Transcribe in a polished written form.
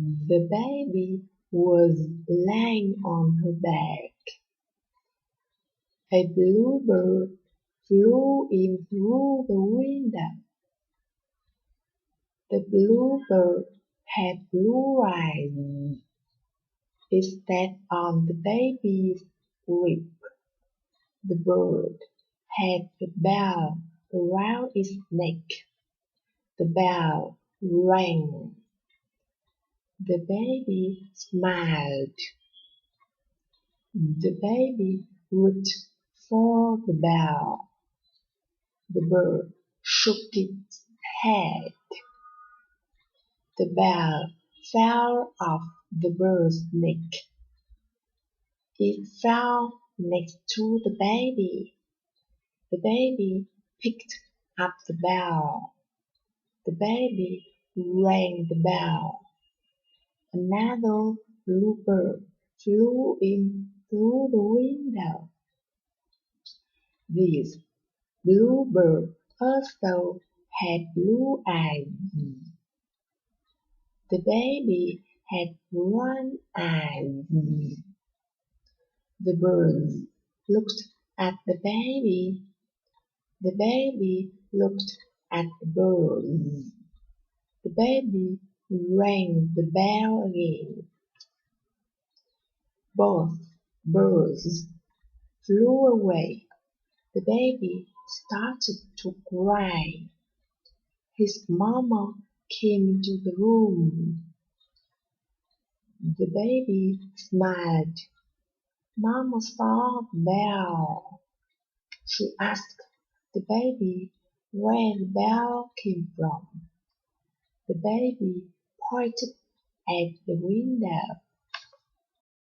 The baby was lying on her back. A bluebird flew in through the window. The bluebird had blue eyes. It sat on the baby's lip. The bird had a bell around its neck. The bell rang. The baby smiled. The baby reached for the bell. The bird shook its head. The bell fell off the bird's neck. It fell next to the baby. The baby picked up the bell. The baby rang the bell. Another bluebird flew in through the window. This bluebird also had blue eyes. The baby had one eye. The birds looked at the baby. The baby looked at the birds. The baby rang the bell again. Both birds flew away. The baby started to cry. His mama came into the room. The baby smiled. Mama saw the bell. She asked the baby where the bell came from. The baby pointed at the window.